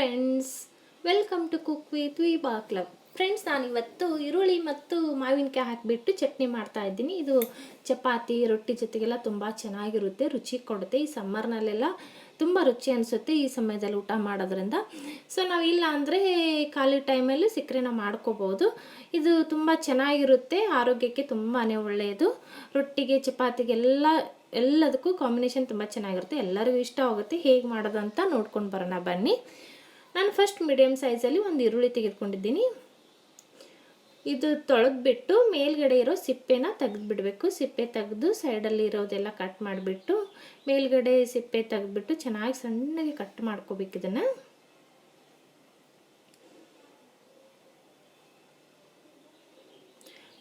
Friends, welcome to cook with Vibha club. Friends, ನಾನಿವತ್ತು ಈರುಳ್ಳಿ ಮತ್ತು ಮಾವಿನಕಾಯಿ ಹಾಕಿಬಿಟ್ಟು ಚಟ್ನಿ ಮಾಡ್ತಾ ಇದ್ದೀನಿ. ಇದು ಚಪಾತಿ ರೊಟ್ಟಿ ಜೊತೆಗೆಲ್ಲ ತುಂಬ ಚೆನ್ನಾಗಿರುತ್ತೆ, ರುಚಿ ಕೊಡುತ್ತೆ. ಈ ಸಮ್ಮರ್ನಲ್ಲೆಲ್ಲ ತುಂಬ ರುಚಿ ಅನಿಸುತ್ತೆ ಈ ಸಮಯದಲ್ಲಿ ಊಟ ಮಾಡೋದ್ರಿಂದ. ಸೊ ನಾವು ಇಲ್ಲ ಅಂದರೆ ಖಾಲಿ ಟೈಮಲ್ಲಿ ಸಿಕ್ಕರೆ ನಾವು ಮಾಡ್ಕೋಬೋದು. ಇದು ತುಂಬ ಚೆನ್ನಾಗಿರುತ್ತೆ, ಆರೋಗ್ಯಕ್ಕೆ ತುಂಬಾ ಒಳ್ಳೆಯದು. ರೊಟ್ಟಿಗೆ ಚಪಾತಿಗೆಲ್ಲ ಎಲ್ಲದಕ್ಕೂ ಕಾಂಬಿನೇಷನ್ ತುಂಬ ಚೆನ್ನಾಗಿರುತ್ತೆ, ಎಲ್ಲರಿಗೂ ಇಷ್ಟ ಆಗುತ್ತೆ. ಹೇಗೆ ಮಾಡೋದು ಅಂತ ನೋಡ್ಕೊಂಡು ಬರೋಣ ಬನ್ನಿ. ನಾನು ಫಸ್ಟ್ ಮೀಡಿಯಮ್ ಸೈಜಲ್ಲಿ ಒಂದು ಈರುಳ್ಳಿ ತೆಗೆದುಕೊಂಡಿದ್ದೀನಿ. ಇದು ತೊಳೆದ್ಬಿಟ್ಟು ಮೇಲ್ಗಡೆ ಇರೋ ಸಿಪ್ಪೆನ ತೆಗೆದುಬಿಡಬೇಕು. ಸಿಪ್ಪೆ ತೆಗೆದು ಸೈಡಲ್ಲಿ ಇರೋದೆಲ್ಲ ಕಟ್ ಮಾಡಿಬಿಟ್ಟು ಮೇಲ್ಗಡೆ ಸಿಪ್ಪೆ ತೆಗೆದ್ಬಿಟ್ಟು ಚೆನ್ನಾಗಿ ಸಣ್ಣಗೆ ಕಟ್ ಮಾಡ್ಕೋಬೇಕು. ಇದನ್ನು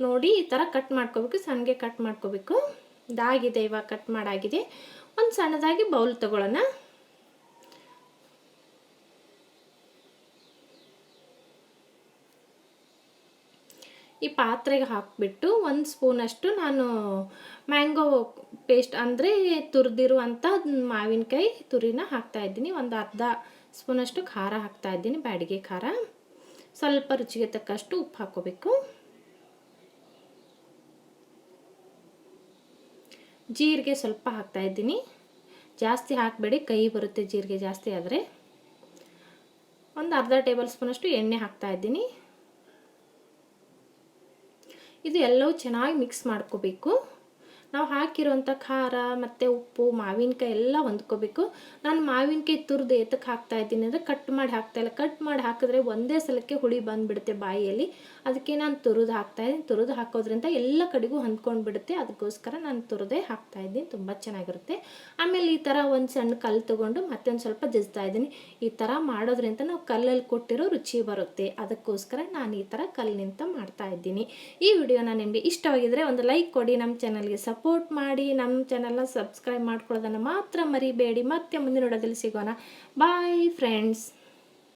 ನೋಡಿ ಈ ಥರ ಕಟ್ ಮಾಡ್ಕೋಬೇಕು, ಸಣ್ಣಗೆ ಕಟ್ ಮಾಡ್ಕೋಬೇಕು. ಇದಾಗಿದೆ, ಇವಾಗ ಕಟ್ ಮಾಡಾಗಿದೆ. ಒಂದು ಸಣ್ಣದಾಗಿ ಬೌಲ್ ತಗೊಳ್ಳೋಣ. ಈ ಪಾತ್ರೆಗೆ ಹಾಕಿಬಿಟ್ಟು 1 ಸ್ಪೂನಷ್ಟು ನಾನು ಮ್ಯಾಂಗೋ ಪೇಸ್ಟ್ ಅಂದರೆ ತುರಿದಿರುವಂಥ ಮಾವಿನಕಾಯಿ ತುರಿನ ಹಾಕ್ತಾಯಿದ್ದೀನಿ. ಒಂದು ಅರ್ಧ ಸ್ಪೂನಷ್ಟು ಖಾರ ಹಾಕ್ತಾಯಿದ್ದೀನಿ, ಬ್ಯಾಡಿಗೆ ಖಾರ. ಸ್ವಲ್ಪ ರುಚಿಗೆ ತಕ್ಕಷ್ಟು ಉಪ್ಪು ಹಾಕ್ಕೋಬೇಕು. ಜೀರಿಗೆ ಸ್ವಲ್ಪ ಹಾಕ್ತಾಯಿದ್ದೀನಿ, ಜಾಸ್ತಿ ಹಾಕಬೇಡಿ, ಕೈ ಬರುತ್ತೆ ಜೀರಿಗೆ ಜಾಸ್ತಿ ಆದರೆ. ಒಂದು ಅರ್ಧ ಟೇಬಲ್ ಸ್ಪೂನಷ್ಟು ಎಣ್ಣೆ ಹಾಕ್ತಾಯಿದ್ದೀನಿ. ಇದು ಎಲ್ಲವೂ ಚೆನ್ನಾಗಿ ಮಿಕ್ಸ್ ಮಾಡ್ಕೋಬೇಕು. ನಾವು ಹಾಕಿರೋಂಥ ಖಾರ ಮತ್ತು ಉಪ್ಪು ಮಾವಿನಕಾಯಿ ಎಲ್ಲ ಹೊಂದ್ಕೋಬೇಕು. ನಾನು ಮಾವಿನಕಾಯಿ ತುರಿದು ಎತ್ತಕ್ಕೆ ಹಾಕ್ತಾಯಿದ್ದೀನಿ ಅಂದರೆ ಕಟ್ ಮಾಡಿ ಹಾಕ್ತಾಯಿಲ್ಲ. ಕಟ್ ಮಾಡಿ ಹಾಕಿದ್ರೆ ಒಂದೇ ಸಲಕ್ಕೆ ಹುಳಿ ಬಂದುಬಿಡುತ್ತೆ ಬಾಯಿಯಲ್ಲಿ. ಅದಕ್ಕೆ ನಾನು ತುರಿದು ಹಾಕ್ತಾಯಿದ್ದೀನಿ. ತುರಿದು ಹಾಕೋದ್ರಿಂದ ಎಲ್ಲ ಕಡೆಗೂ ಹೊಂದ್ಕೊಂಡು ಬಿಡುತ್ತೆ, ಅದಕ್ಕೋಸ್ಕರ ನಾನು ತುರಿದೇ ಹಾಕ್ತಾಯಿದ್ದೀನಿ. ತುಂಬ ಚೆನ್ನಾಗಿರುತ್ತೆ. ಆಮೇಲೆ ಈ ಥರ ಒಂದು ಸಣ್ಣ ಕಲ್ಲು ತೊಗೊಂಡು ಮತ್ತೊಂದು ಸ್ವಲ್ಪ ಜಜ್ತಾ ಇದ್ದೀನಿ. ಈ ಥರ ಮಾಡೋದ್ರಿಂದ ನಾವು ಕಲ್ಲಲ್ಲಿ ಕೊಟ್ಟಿರೋ ರುಚಿ ಬರುತ್ತೆ, ಅದಕ್ಕೋಸ್ಕರ ನಾನು ಈ ಥರ ಕಲ್ಲಿನಿಂದ ಮಾಡ್ತಾಯಿದ್ದೀನಿ. ಈ ವಿಡಿಯೋನ ನಿಮಗೆ ಇಷ್ಟವಾಗಿದ್ದರೆ ಒಂದು ಲೈಕ್ ಕೊಡಿ, ನಮ್ಮ ಚಾನಲ್ಗೆ ಸಪೋರ್ಟ್ ಮಾಡಿ, ನಮ್ಮ ಚಾನಲ್ನ ಸಬ್ಸ್ಕ್ರೈಬ್ ಮಾಡ್ಕೊಳ್ಳೋದನ್ನು ಮಾತ್ರ ಮರಿಬೇಡಿ. ಮತ್ತೆ ಮುಂದಿನ ವಿಡಿಯೋದಲ್ಲಿ ಸಿಗೋಣ. Bye friends.